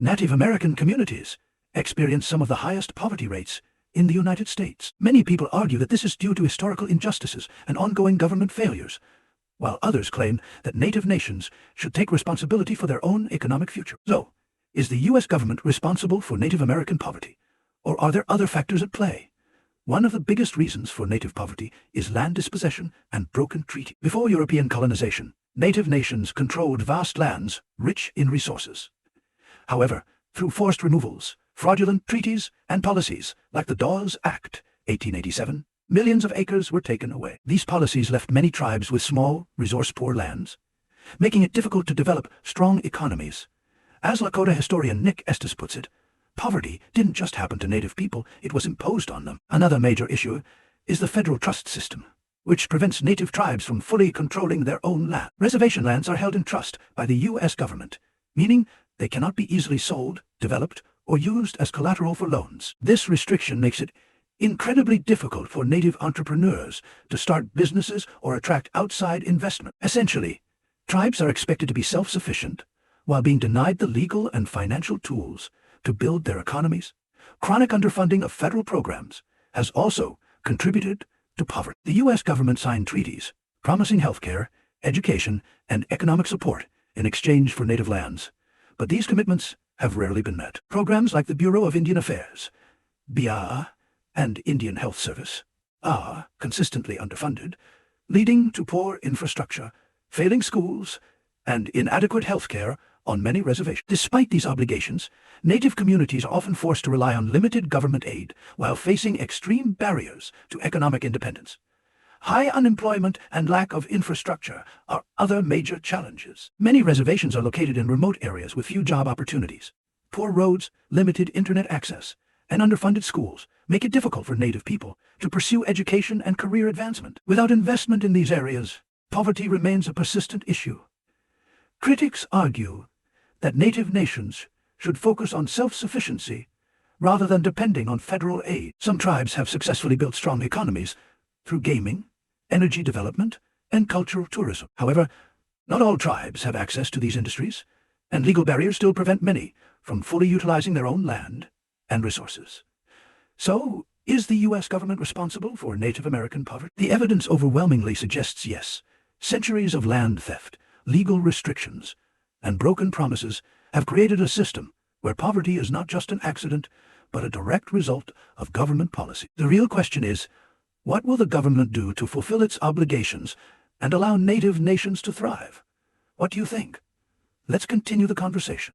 Native American communities experience some of the highest poverty rates in the United States. Many people argue that this is due to historical injustices and ongoing government failures, while others claim that Native nations should take responsibility for their own economic future. So, is the U.S. government responsible for Native American poverty, or are there other factors at play? One of the biggest reasons for Native poverty is land dispossession and broken treaties. Before European colonization, Native nations controlled vast lands rich in resources. However, through forced removals, fraudulent treaties, and policies like the Dawes Act, 1887, millions of acres were taken away. These policies left many tribes with small, resource-poor lands, making it difficult to develop strong economies. As Lakota historian Nick Estes puts it, poverty didn't just happen to Native people, it was imposed on them. Another major issue is the federal trust system, which prevents Native tribes from fully controlling their own land. Reservation lands are held in trust by the U.S. government, meaning they cannot be easily sold, developed, or used as collateral for loans. This restriction makes it incredibly difficult for Native entrepreneurs to start businesses or attract outside investment. Essentially, tribes are expected to be self-sufficient while being denied the legal and financial tools to build their economies. Chronic underfunding of federal programs has also contributed to poverty. The U.S. government signed treaties promising healthcare, education, and economic support in exchange for Native lands, but these commitments have rarely been met. Programs like the Bureau of Indian Affairs, BIA, and Indian Health Service are consistently underfunded, leading to poor infrastructure, failing schools, and inadequate healthcare on many reservations. Despite these obligations, Native communities are often forced to rely on limited government aid while facing extreme barriers to economic independence. High unemployment and lack of infrastructure are other major challenges. Many reservations are located in remote areas with few job opportunities. Poor roads, limited internet access, and underfunded schools make it difficult for Native people to pursue education and career advancement. Without investment in these areas, poverty remains a persistent issue. Critics argue that Native nations should focus on self-sufficiency rather than depending on federal aid. Some tribes have successfully built strong economies through gaming, energy development, and cultural tourism. However, not all tribes have access to these industries, and legal barriers still prevent many from fully utilizing their own land and resources. So, is the U.S. government responsible for Native American poverty? The evidence overwhelmingly suggests yes. Centuries of land theft, legal restrictions, and broken promises have created a system where poverty is not just an accident, but a direct result of government policy. The real question is, what will the government do to fulfill its obligations and allow Native nations to thrive? What do you think? Let's continue the conversation.